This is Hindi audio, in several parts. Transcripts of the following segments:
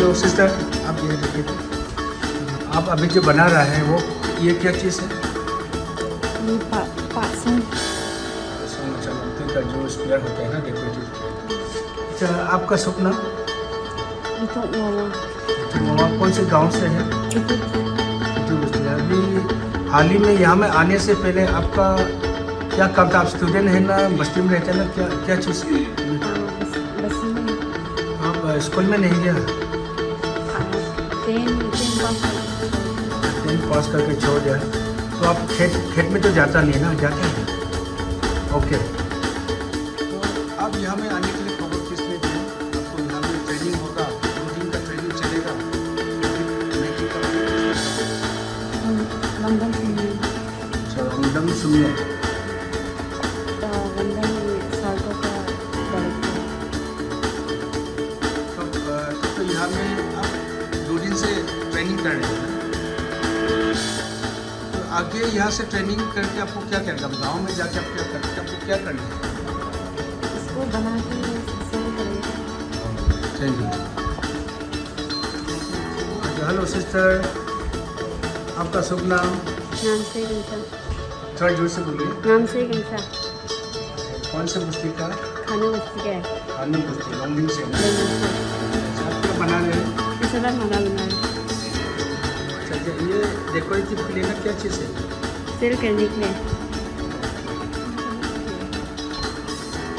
हेलो सिस्टर, आप ये देखिए, आप अभी जो बना रहे हैं वो ये क्या चीज़ है? ये पासन अच्छा, नमकीन का जो स्पेयर होता है ना, डेकोरेटिव। अच्छा, आपका सपना itu mama ममा कौन से गांव से है? itu अभी हाल ही में यहाँ में आने से पहले आपका क्या काम था? आप स्टूडेंट है ना, बस्ती में रहते हैं ना, क्या क्या चीज़? bas ini आप स्कूल में नहीं गया? ten pas 10 पास करके छोड़ दिया। तो आप खेत में तो जाता नहीं है ना? जाते हैं? ओके। तो अब यहाँ में आने के लिए खबर किसने दी? आपको यहाँ में ट्रेनिंग होगा, 2 दिन का ट्रेनिंग चलेगा। London sini अच्छा, रंगदम सुनिए। London sargo ka director तो यहाँ में आप 2 दिन से ट्रेनिंग कर रहे हैं। तो आगे यहाँ से ट्रेनिंग करके आपको क्या करना है? गाँव में जाके आप क्या करते हैं? आपको क्या करना है? इसको बना के सेल करेगा। Thank you. अच्छा, हेलो सिस्टर, आपका शुभ नाम? नाम से कंसा थोड़ा जोर से बोलिए। नाम से कंसा कौन से बस्ती का? खाना बस्ती का है। खाने बस्ती, लॉन्गिंग से ना? London से अच्छा, आप क्या बना रहे हैं? ये सारा खाना बना है अच्छा, ये डेकोरेटिव के लिए ना क्या चीज़ है? सेल करने के लिए।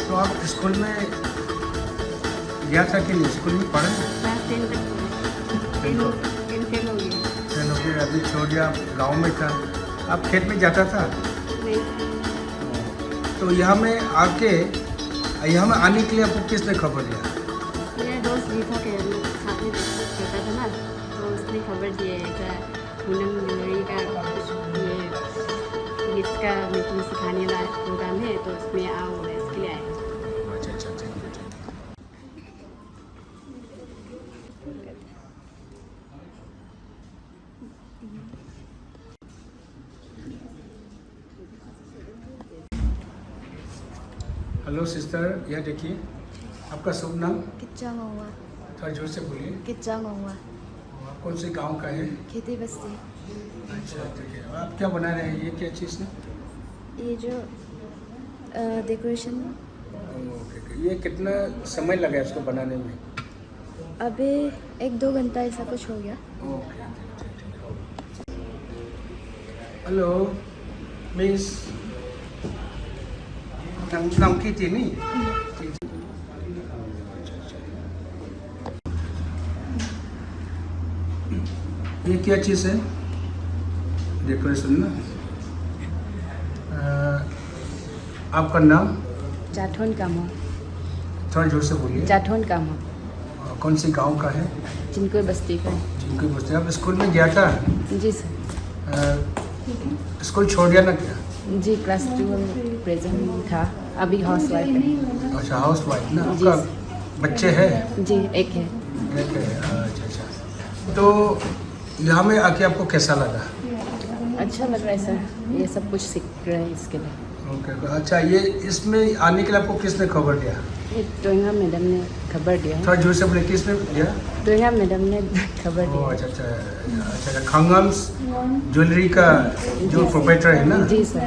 तो आप स्कूल में गया था कि नहीं? स्कूल में पढ़ा? क्लास 10 तक 10 फेल हो गया। चलो फिर अभी छोड़ दिया, आप गाँव में था। आप खेत में जाता था? नहीं तो यहाँ में आके, यहाँ में आने के लिए आपको किसने खबर दिया? मेरा दोस्त भी था कि हम लोग साथ में रहता था ना, तो उसने खबर दिया ऐसा पूनम ज्वेलरी का कुछ ये गिफ्ट का मेकिंग सिखाने वाला प्रोग्राम है, तो उसमें आओ, इसके लिए आए। अच्छा अच्छा, थैंक यू। हेलो सिस्टर, यह देखिए, आपका शुभ नाम? किच्चा महुआ थोड़ा जोर से बोलिए। किच्चा महुआ आप कौन से गांव का है? खेती बस्ती। अच्छा ठीक है। आप क्या बना रहे हैं? ये क्या चीज़ है? ये जो डेकोरेशन ओके। ये कितना समय लगा इसको बनाने में? अभी 1-2 घंटा ऐसा कुछ हो गया। ओके। हेलो मिस, नाम की थी नहीं? ये क्या चीज़ है? डेकोरेशन ना? आपका नाम? जाठौन कामो थोड़ा जोर से बोलिए। जाठौन कामो कौन सी गांव का है? जिनको बस्ती का है। जिनको बस्ती। आप स्कूल में गया था? जी सर। स्कूल छोड़ दिया ना क्या? जी क्लास 2 में प्रेजेंट था, अभी हाउस वाइफ है। अच्छा, हाउस वाइफ ना? जी आपका बच्चे हैं? जी एक है। एक है। अच्छा अच्छा। तो यहाँ में आके आपको कैसा लगा? अच्छा लग रहा है सर, ये सब कुछ सीख रहे हैं इसके लिए। ओके। अच्छा, ये इसमें आने के लिए आपको किसने खबर दिया? ये टोइंगा मैडम ने खबर दिया है। थोड़ा जोर से बोले, किसने दिया? टोइंगा मैडम ने खबर ओ दिया अच्छा अच्छा अच्छा। खंगम्स ज्वेलरी का जो प्रोप्राइटर है ना? है। जी सर।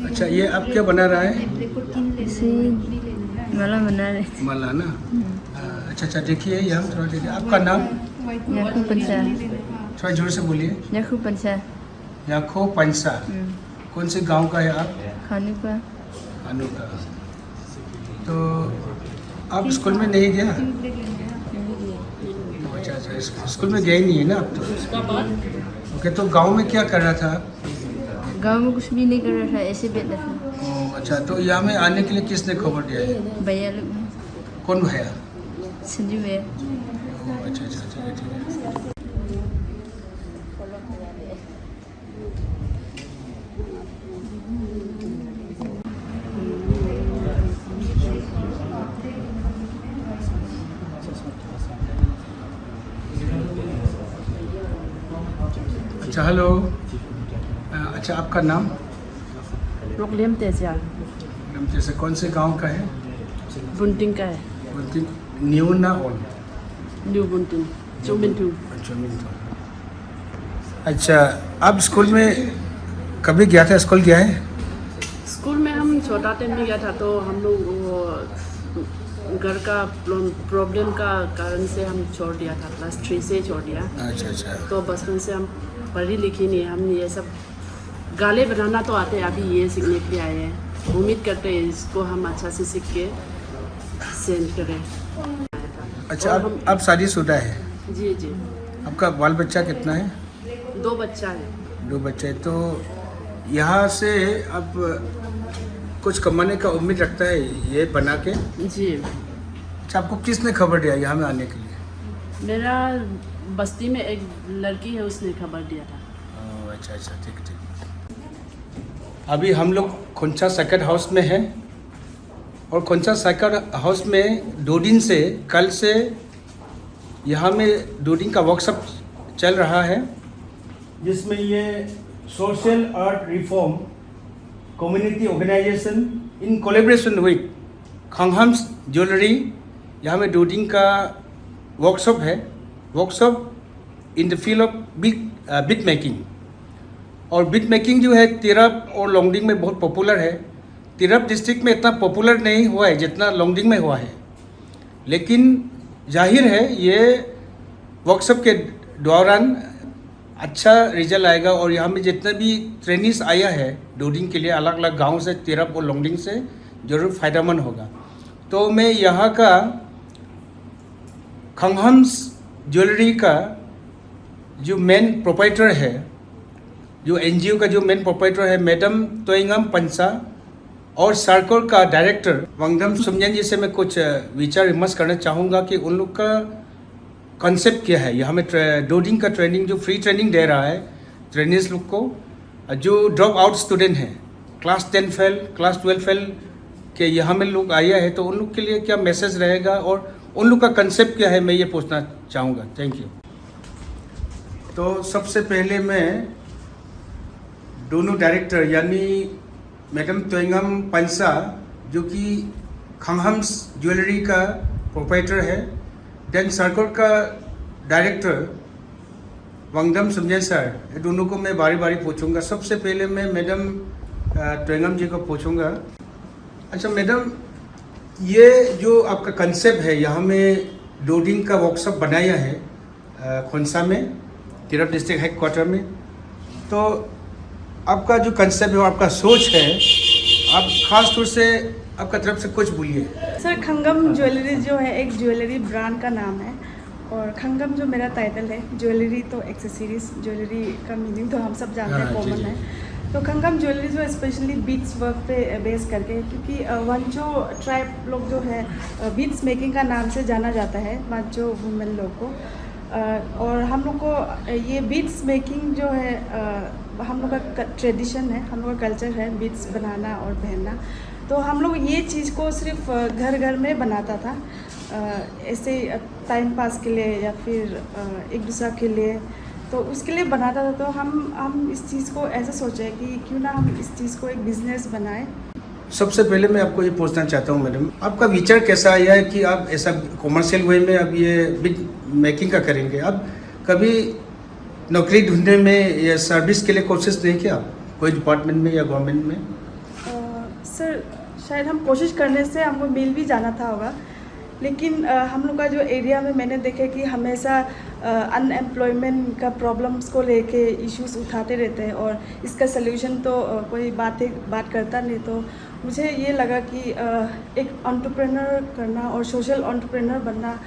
अच्छा, ये आप क्या बना रहा है? इसे माला बना रहे थे। माला ना? अच्छा अच्छा, देखिए यहाँ थोड़ा देखिए। आपका नाम? याकूब पंसा। थोड़ा जोर से बोलिए। याकूब पंसा। याखो पंसा। कौन से गांव का है आप? खाने का अनु का। तो आप स्कूल में नहीं गया? अच्छा अच्छा, स्कूल में गया ही नहीं है ना आप तो? ओके। तो गांव में क्या कर रहा था? गांव में कुछ भी नहीं कर रहा था, ऐसे बैठा था। अच्छा, तो यहाँ में आने के लिए किसने खबर दिया है? भैया लोग कौन भैया? संजू भैया। अच्छा अच्छा, ठीक है ठीक है। अच्छा, हेलो। अच्छा, आपका नाम? रोकलियम तेजा। जैसे कौन से गांव का है? बुंटिंग का है, न्यू ना ओल्ड? न्यू बुंटिंग, चोमिंटू। अच्छा, आप स्कूल में कभी गया था? स्कूल गया है? स्कूल में हम छोटा टाइम में गया था, तो हम लोग वो घर का प्रॉब्लम का कारण से हम छोड़ दिया था, क्लास 3 से छोड़ दिया। अच्छा अच्छा। तो बचपन से हम पढ़ी लिखी नहीं, हम ये सब गाले बनाना तो आते हैं, अभी ये सीखने के लिए आए हैं। उम्मीद करते हैं इसको हम अच्छा से सीख के सेंड करें। अच्छा, आप शादीशुदा है? जी जी, आपका बाल बच्चा कितना है? 2 बच्चा है। 2 बच्चे। तो यहाँ से आप कुछ कमाने का उम्मीद रखता है ये बना के? जी, अच्छा, आपको किसने खबर दिया यहाँ में आने के लिए? मेरा बस्ती में एक लड़की है, उसने खबर दिया था। अच्छा अच्छा, ठीक ठीक। अभी हम लोग खोंचा सेकंड हाउस में हैं, और खोंचा सेकंड हाउस में 2 दिन से, कल से यहाँ में 2 दिन का वर्कशॉप चल रहा है, जिसमें ये social art reform community organisation in collaboration with खंगहम्स ज्वेलरी, यहाँ में 2 दिन का वर्कशॉप है। Workshop in the field of beat making. और बीट मेकिंग जो है तिरप और लोंगडिंग में बहुत पॉपुलर है। तिरप डिस्ट्रिक्ट में इतना पॉपुलर नहीं हुआ है जितना लोंगडिंग में हुआ है, लेकिन जाहिर है ये वर्कशॉप के दौरान अच्छा रिजल्ट आएगा। और यहाँ में जितना भी ट्रेनिंग्स आया है 2 दिन के लिए अलग अलग गांव से, तिरप और लोंगडिंग से, ज़रूर फ़ायदेमंद होगा। तो मैं यहाँ का खंगहम्स ज्वेलरी का जो मेन प्रोप्राइटर है, जो एनजीओ का जो मेन प्रोप्राइटर है, मैडम तोइंगम पंसा, और सर्कल का डायरेक्टर वांगडम सुमयन जी से मैं कुछ विचार विमर्श करना चाहूँगा कि उन लोग का कॉन्सेप्ट क्या है। यहाँ में 2 दिन का ट्रेनिंग, जो फ्री ट्रेनिंग दे रहा है ट्रेनर्स लोग को, जो ड्रॉप आउट स्टूडेंट हैं, क्लास 10 फेल, क्लास 12 फेल के यहाँ में लोग आया है, तो उन लोग के लिए क्या मैसेज रहेगा और उन लोग का कंसेप्ट क्या है, मैं ये पूछना चाहूँगा। Thank you. तो सबसे पहले मैं दोनों डायरेक्टर यानी मैडम तोइंगम पंसा, जो कि खंगहम्स ज्वेलरी का प्रोप्राइटर है, देन सर्कल का डायरेक्टर वांगडम सुमयन सर, ये दोनों को मैं बारी बारी पूछूंगा। सबसे पहले मैं मैडम तोइंगम जी को पूछूंगा। अच्छा मैडम, ये जो आपका कंसेप्ट है, यहाँ में 2 दिन का वर्कशॉप बनाया है खोंसा में, तिरप डिस्ट्रिक्ट हेडक्वार्टर में, तो आपका जो कंसेप्ट है, आपका सोच है, आप खास तौर से आपका तरफ से कुछ बोलिए। सर, खंगम ज्वेलरी जो है एक ज्वेलरी ब्रांड का नाम है, और खंगम जो मेरा टाइटल है, ज्वेलरी तो एक्सेसरीज, ज्वेलरी का मीनिंग तो हम सब जानते हैं, कॉमन है। तो खंगम ज्वेलरी जो स्पेशली बीट्स वर्क पे बेस करके, क्योंकि वांचो ट्राइब लोग जो है बीट्स मेकिंग का नाम से जाना जाता है, वांचो वुमेन लोग को। और हम लोग को ये बीट्स मेकिंग जो है हम लोग का ट्रेडिशन है, हम लोग का कल्चर है बीट्स बनाना और पहनना। तो हम लोग ये चीज़ को सिर्फ घर घर में बनाता था, ऐसे टाइम पास के लिए या फिर एक दूसरे के लिए, तो उसके लिए बनाता था। तो हम इस चीज़ को ऐसे सोचे कि क्यों ना हम इस चीज़ को एक बिजनेस बनाएं। सबसे पहले मैं आपको ये पूछना चाहता हूँ मैडम, आपका विचार कैसा आया है कि आप ऐसा कॉमर्शियल वे में अब ये बीट मेकिंग का करेंगे? आप कभी नौकरी ढूंढने में या सर्विस के लिए कोशिश नहीं किया कोई डिपार्टमेंट में या गवर्नमेंट में? सर, शायद हम कोशिश करने से हमको मिल भी जाना था होगा, लेकिन हम लोग का जो एरिया में मैंने देखे कि हमेशा अनएम्प्लॉयमेंट का प्रॉब्लम्स को लेके इश्यूज उठाते रहते हैं, और इसका सल्यूशन तो कोई बात करता नहीं। तो मुझे ये लगा कि एक एंटरप्रेन्योर करना और सोशल एंटरप्रेन्योर बनना,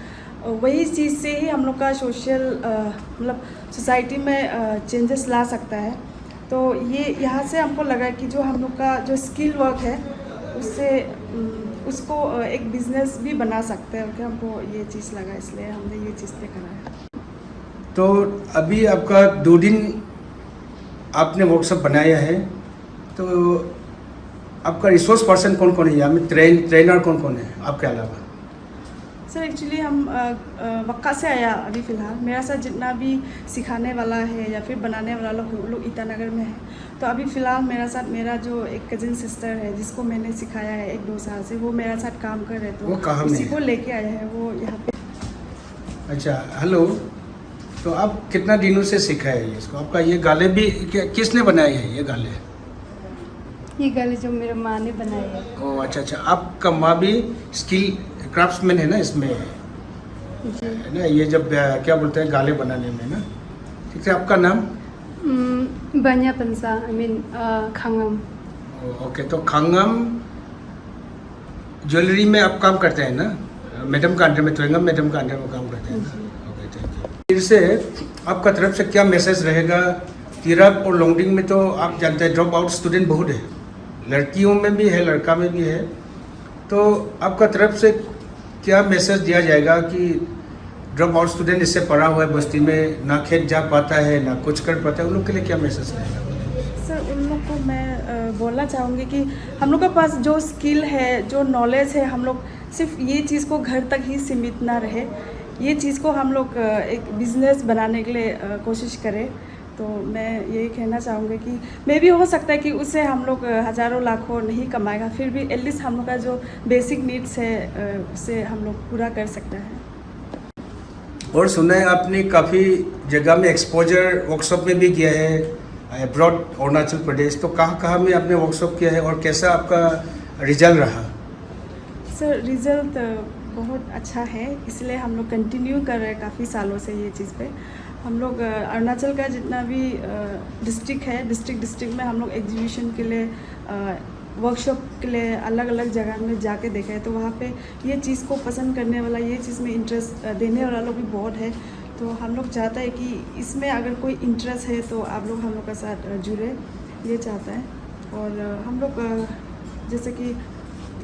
वही चीज़ से ही हम लोग का सोशल मतलब सोसाइटी में चेंजेस ला सकता है। तो ये यहाँ से हमको लगा कि जो हम लोग का जो स्किल वर्क है उससे उसको एक बिजनेस भी बना सकते हैं, और हमको ये चीज़ लगा, इसलिए हमने ये चीज़ पे करा है। तो अभी आपका 2 दिन आपने वर्कशॉप बनाया है, तो आपका रिसोर्स पर्सन कौन कौन है यहाँ में? ट्रेनर कौन कौन है आपके अलावा? सर एक्चुअली हम वक्का से आया अभी फ़िलहाल। मेरा साथ जितना भी सिखाने वाला है या फिर बनाने वाला लोग वो लोग ईटानगर में है। तो अभी फ़िलहाल मेरा साथ मेरा जो एक कज़न सिस्टर है जिसको मैंने सिखाया है 1-2 साल से, वो मेरा साथ काम कर रहे। तो वो कहाँ में उसी है? को लेके आया है वो यहाँ पे। अच्छा, हेलो। तो आप कितना दिनों से सिखाए हैं इसको? आपका ये गाले भी किसने बनाए हैं ये गाले? ये गले जो मेरा माँ ने बनाई है। ओह अच्छा अच्छा, आपका माँ भी स्किल क्राफ्ट्समैन है ना इसमें, जी। है ना? ये जब क्या बोलते हैं गाले बनाने में ना। ठीक है, आपका नाम? बनिया पंसा, आई मीन खांगम। ओके, तो खांगम ज्वेलरी में आप काम करते हैं ना? मैडम का अंडर में, त्रिंगम मैडम का अंडर में काम करते हैं ना? Okay, thank you. फिर से आपका तरफ से क्या मैसेज रहेगा? तिरप और लोंगडिंग में तो आप जानते हैं ड्रॉप आउट स्टूडेंट बहुत है, लड़कियों में भी है, लड़का में भी है। तो आपका तरफ से क्या मैसेज दिया जाएगा कि ड्रॉप आउट स्टूडेंट इससे पढ़ा हुआ है बस्ती में, ना खेत जा पाता है ना कुछ कर पाता है, उन लोग के लिए क्या मैसेज रहेगा? सर उन लोग को मैं बोलना चाहूँगी कि हम लोग के पास जो स्किल है, जो नॉलेज है, हम लोग सिर्फ ये चीज़ को घर तक ही सीमित ना रहे, ये चीज़ को हम लोग एक बिज़नेस बनाने के लिए कोशिश करें। तो मैं यही कहना चाहूँगी कि मे भी हो सकता है कि उससे हम लोग हज़ारों लाखों नहीं कमाएगा, फिर भी एटलीस्ट हम लोग का जो बेसिक नीड्स है उससे हम लोग पूरा कर सकते हैं। और सुना है आपने काफ़ी जगह में एक्सपोजर वर्कशॉप में भी किया है, अब्रॉड अरुणाचल प्रदेश। तो कहाँ कहाँ में आपने वर्कशॉप किया है और कैसा आपका रिजल्ट रहा? सर रिज़ल्ट बहुत अच्छा है, इसलिए हम लोग कंटिन्यू कर रहे हैं काफ़ी सालों से ये चीज़ पे। हम लोग अरुणाचल का जितना भी डिस्ट्रिक्ट है, डिस्ट्रिक्ट में हम लोग एग्जीबिशन के लिए, वर्कशॉप के लिए अलग अलग जगह में जाके देखे हैं। तो वहाँ पे ये चीज़ को पसंद करने वाला, ये चीज़ में इंटरेस्ट देने वाला लोग भी बहुत है। तो हम लोग चाहते हैं कि इसमें अगर कोई इंटरेस्ट है तो आप लोग हम लोग के साथ जुड़े, ये चाहता है। और हम लोग जैसे कि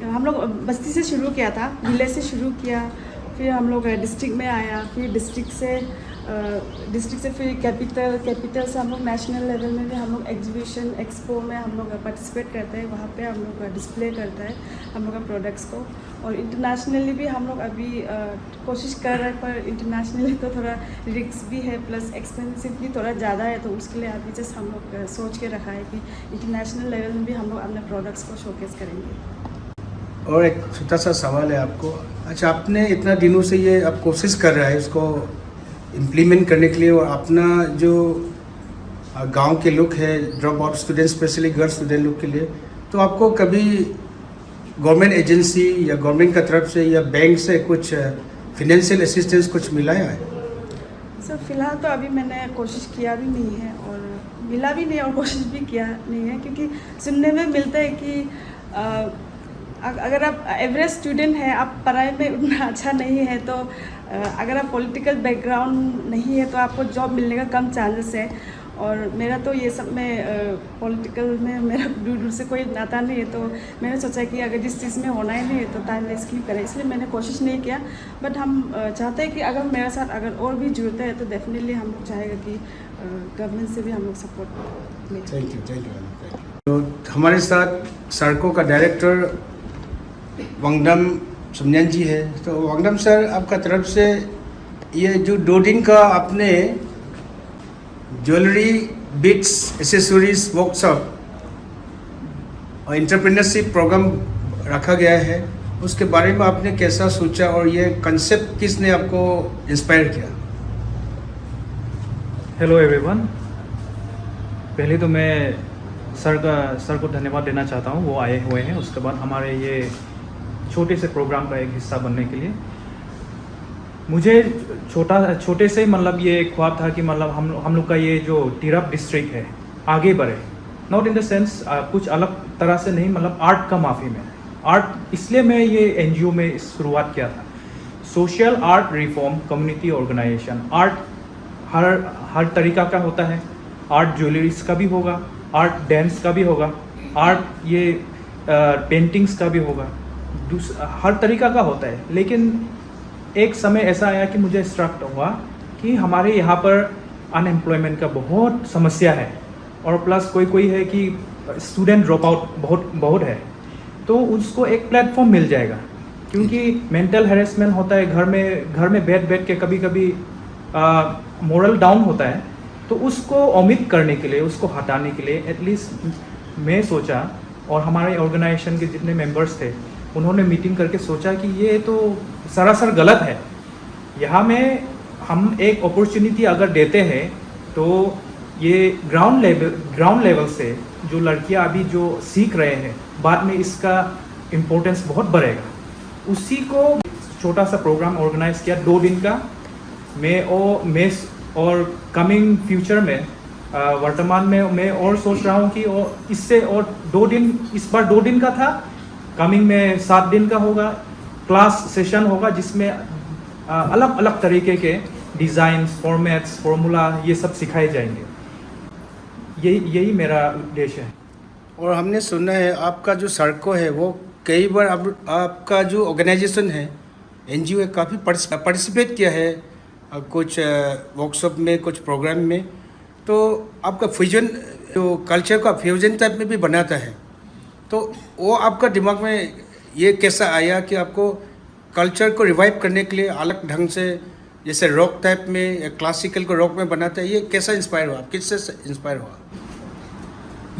हम लोग बस्ती से शुरू किया था, विलेज से शुरू किया, फिर हम लोग डिस्ट्रिक्ट में आया, फिर डिस्ट्रिक्ट से फिर कैपिटल से हम लोग नेशनल लेवल में भी हम लोग एग्जीबिशन एक्सपो में हम लोग पार्टिसिपेट करते हैं। वहाँ पे हम लोग डिस्प्ले करते हैं हम लोग का प्रोडक्ट्स को। और इंटरनेशनली भी हम लोग अभी कोशिश कर रहे हैं, पर इंटरनेशनली तो थोड़ा रिस्क भी है, प्लस एक्सपेंसिव भी थोड़ा ज़्यादा है। तो उसके लिए अभी जस्ट हम लोग सोच के रखा है कि इंटरनेशनल लेवल में भी हम लोग अपने प्रोडक्ट्स को शोकेस करेंगे। और एक छोटा सा सवाल है आपको। अच्छा, आपने इतना दिनों से ये आप कोशिश कर रहा है इसको इम्प्लीमेंट करने के लिए, और अपना जो गांव के लोग हैं, drop out student, specially girls student लोग के लिए, तो आपको कभी गवर्नमेंट एजेंसी या गवर्नमेंट का तरफ से या बैंक से कुछ फिनेंशियल असिस्टेंस कुछ मिला है? सर फिलहाल तो अभी मैंने कोशिश किया भी नहीं है और मिला भी नहीं और कोशिश भी किया नहीं है, क्योंकि सुनने में मिलता है कि अगर आप एवरेज स्टूडेंट हैं, आप पढ़ाई में उतना अच्छा नहीं है, तो अगर आप पॉलिटिकल बैकग्राउंड नहीं है तो आपको जॉब मिलने का कम चांसेस है। और मेरा तो ये सब में पॉलिटिकल में मेरा दूर से कोई नाता नहीं है। तो मैंने सोचा कि अगर जिस चीज़ में होना ही नहीं है तो टाइम वेस्ट क्यों करें, इसलिए मैंने कोशिश नहीं किया। बट हम चाहते हैं कि अगर मेरे साथ अगर और भी जुड़ते हैं तो डेफिनेटली हम लोग चाहेगा कि गवर्नमेंट से भी हम लोग सपोर्ट लें। Thank you. तो हमारे साथ सड़कों का डायरेक्टर वांगडम सुमनियान जी है। तो वांगडम सर, आपका तरफ से ये जो 2 दिन का आपने ज्वेलरी, बिट्स, एसेसरीज वर्कशॉप और एंटरप्रेन्योरशिप प्रोग्राम रखा गया है, उसके बारे में आपने कैसा सोचा और ये कंसेप्ट किसने आपको इंस्पायर किया? हेलो एवरीवन, पहले तो मैं सर को धन्यवाद देना चाहता हूँ, वो आए हुए हैं। उसके बाद हमारे ये छोटे से प्रोग्राम का एक हिस्सा बनने के लिए मुझे छोटे से मतलब ये एक ख्वाब था कि मतलब हम लोग का ये जो तिरप डिस्ट्रिक्ट है आगे बढ़े, नॉट इन द सेंस कुछ अलग तरह से नहीं, मतलब आर्ट का माफ़ी में आर्ट, इसलिए मैं ये एनजीओ में शुरुआत किया था। Social art reform community organisation. Art हर तरीका का होता है, आर्ट ज्वेलरीज का भी होगा, आर्ट डांस का भी होगा, आर्ट ये पेंटिंग्स का भी होगा, हर तरीका का होता है। लेकिन एक समय ऐसा आया कि मुझे स्ट्रक हुआ कि हमारे यहाँ पर अनएम्प्लॉयमेंट का बहुत समस्या है, और प्लस कोई है कि स्टूडेंट ड्रॉप आउट बहुत है, तो उसको एक प्लेटफॉर्म मिल जाएगा क्योंकि मेंटल हैरेसमेंट होता है घर में बैठ के कभी कभी मोरल डाउन होता है, तो उसको ओमिट करने के लिए, उसको हटाने के लिए एटलीस्ट मैं सोचा, और हमारे ऑर्गेनाइजेशन के जितने मेंबर्स थे उन्होंने मीटिंग करके सोचा कि ये तो सरासर गलत है। यहाँ में हम एक अपॉर्चुनिटी अगर देते हैं तो ये ग्राउंड लेवल से जो लड़कियाँ अभी जो सीख रहे हैं, बाद में इसका इम्पोर्टेंस बहुत बढ़ेगा। उसी को छोटा सा प्रोग्राम ऑर्गेनाइज किया 2 दिन का। मैं और कमिंग फ्यूचर में वर्तमान में मैं और सोच रहा हूँ कि और इससे और 2 दिन, इस बार 2 दिन का था, कमिंग में 7 दिन का होगा। क्लास सेशन होगा जिसमें अलग अलग तरीके के डिज़ाइंस, फॉर्मेट्स, फॉर्मूला ये सब सिखाए जाएंगे। यही मेरा उद्देश्य है। और हमने सुना है आपका जो सर्को है वो कई बार आपका जो ऑर्गेनाइजेशन है, NGO है, काफ़ी पार्टिसिपेट किया है कुछ वर्कशॉप में, कुछ प्रोग्राम में। तो आपका फ्यूजन जो कल्चर का फ्यूजन टाइप में भी बनाता है, तो वो आपका दिमाग में ये कैसा आया कि आपको कल्चर को रिवाइव करने के लिए अलग ढंग से, जैसे रॉक टाइप में या क्लासिकल को रॉक में बनाता है, ये कैसा इंस्पायर हुआ, किससे इंस्पायर हुआ?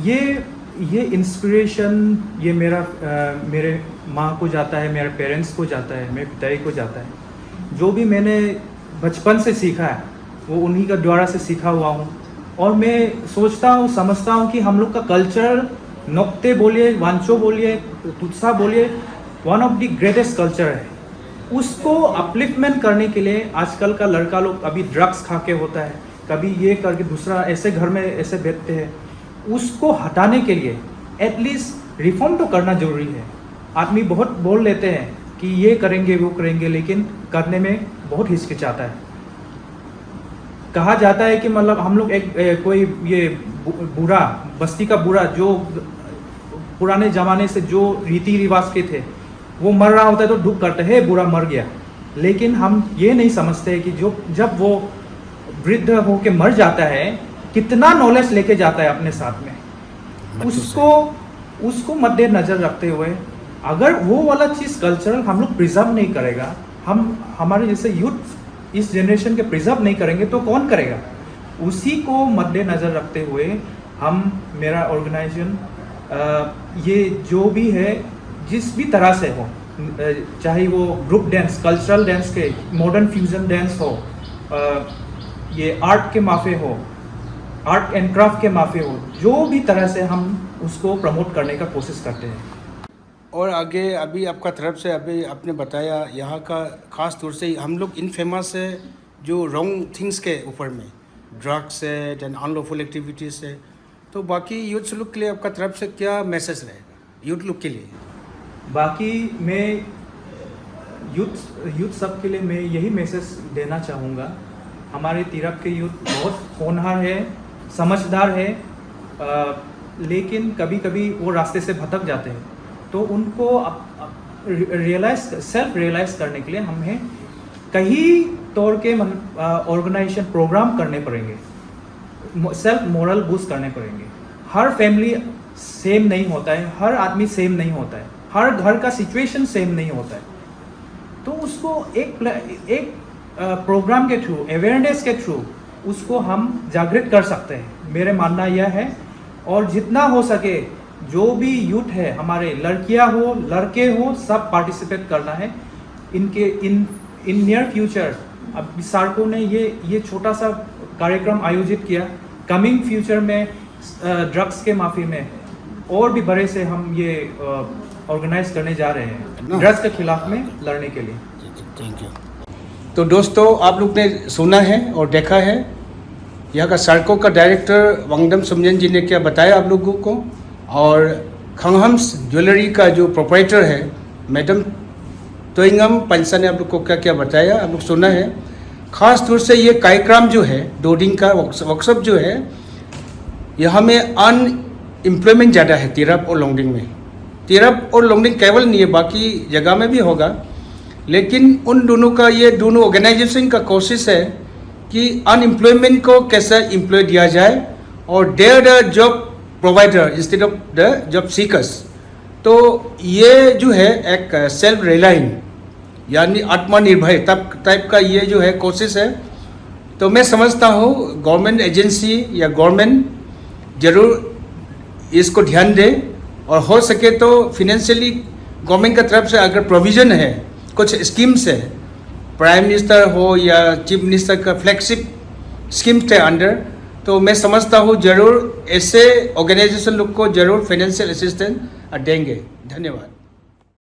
ये इंस्पिरेशन ये मेरे माँ को जाता है, मेरे पेरेंट्स को जाता है, मेरे पिताजी को जाता है। जो भी मैंने बचपन से सीखा है वो उन्हीं का द्वारा से सीखा हुआ हूँ। और मैं सोचता हूँ, समझता हूँ कि हम लोग का कल्चर, नोक्ते बोलिए, वांचो बोलिए, तुत्सा बोलिए, one of the greatest culture है। उसको अपलिफ्टमेंट करने के लिए आजकल का लड़का लोग अभी ड्रग्स खा के होता है, कभी ये करके दूसरा ऐसे घर में ऐसे बैठते हैं। उसको हटाने के लिए एटलीस्ट रिफॉर्म तो करना जरूरी है। आदमी बहुत बोल लेते हैं कि ये करेंगे वो करेंगे, लेकिन करने में बहुत हिचकिचाता है। कहा जाता है कि मतलब हम लोग कोई ये बुरा, बस्ती का बुरा, जो पुराने ज़माने से जो रीति रिवाज के थे, वो मर रहा होता है तो दुख करते हैं, बुरा मर गया। लेकिन हम ये नहीं समझते कि जब वो वृद्ध होके मर जाता है, कितना नॉलेज लेके जाता है अपने साथ में। उसको मद्देनजर रखते हुए अगर वो वाला चीज़ कल्चरल हम लोग प्रिजर्व नहीं करेगा, हमारे जैसे यूथ इस जनरेशन के प्रिजर्व नहीं करेंगे तो कौन करेगा? उसी को मद्देनज़र रखते हुए मेरा ऑर्गेनाइजेशन ये जो भी है, जिस भी तरह से हो, चाहे वो ग्रुप डांस, कल्चरल डांस के, मॉडर्न फ्यूजन डांस हो, ये आर्ट के माफे हो, आर्ट एंड क्राफ्ट के माफे हो, जो भी तरह से हम उसको प्रमोट करने का कोशिश करते हैं। और आगे अभी आपका तरफ से अभी आपने बताया यहाँ का ख़ास तौर से हम लोग इनफेमस है जो रॉन्ग थिंग्स के ऊपर में, ड्रग्स है, दैन अनलॉफुल एक्टिविटीज़ है, तो बाकी यूथ लोग के लिए आपका तरफ से क्या मैसेज रहेगा यूथ लोग के लिए? बाकी मैं यूथ सब के लिए मैं यही मैसेज देना चाहूँगा। हमारे तिरप के यूथ बहुत होनहार है, समझदार है, लेकिन कभी कभी वो रास्ते से भटक जाते हैं। तो उनको सेल्फ रियलाइज़ करने के लिए हमें कई तौर के ऑर्गेनाइजेशन प्रोग्राम करने पड़ेंगे, सेल्फ मोरल बूस्ट करने पड़ेंगे। हर फैमिली सेम नहीं होता है, हर आदमी सेम नहीं होता है, हर घर का सिचुएशन सेम नहीं होता है। तो उसको एक प्रोग्राम के थ्रू, अवेयरनेस के थ्रू उसको हम जागृत कर सकते हैं, मेरे मानना यह है। और जितना हो सके जो भी यूथ है हमारे, लड़कियां हो लड़के हो, सब पार्टिसिपेट करना है इनके इन नियर फ्यूचर। अब सार्को ने ये छोटा सा कार्यक्रम आयोजित किया, कमिंग फ्यूचर में ड्रग्स के माफी में और भी बड़े से हम ये ऑर्गेनाइज करने जा रहे हैं ड्रग्स के खिलाफ में लड़ने के लिए। Thank you. तो दोस्तों, आप लोग ने सुना है और देखा है यहाँ का सार्को का डायरेक्टर वांगडम सुमजन जी ने क्या बताया आप लोगों को, और खंगहम्स ज्वेलरी का जो प्रोप्राइटर है मैडम तोइंगम पंसा ने आप लोग को क्या क्या बताया, आप लोग सुना है। ख़ास तौर से ये कार्यक्रम जो है 2 दिन का वर्कशॉप जो है, यहाँ में अनएम्प्लॉयमेंट ज़्यादा है तिरप और लोंगडिंग में। तिरप और लोंगडिंग केवल नहीं है, बाकी जगह में भी होगा, लेकिन उन दोनों का, ये दोनों ऑर्गेनाइजेशन का कोशिश है कि अनएम्प्लॉयमेंट को कैसे एम्प्लॉय दिया जाए और they are the job provider instead of the job seekers. तो ये जो है एक सेल्फ रिलाइंग यानी आत्मनिर्भर टाइप का ये जो है कोशिश है। तो मैं समझता हूँ गवर्नमेंट एजेंसी या गवर्नमेंट ज़रूर इसको ध्यान दे, और हो सके तो फिनेंशियली गवर्नमेंट का तरफ से अगर प्रोविज़न है, कुछ स्कीम्स है, प्राइम मिनिस्टर हो या चीफ मिनिस्टर का फ्लैगशिप स्कीम्स के अंडर, तो मैं समझता हूँ ज़रूर ऐसे ऑर्गेनाइजेशन लोग को ज़रूर फाइनेंशियल असिस्टेंस देंगे। धन्यवाद।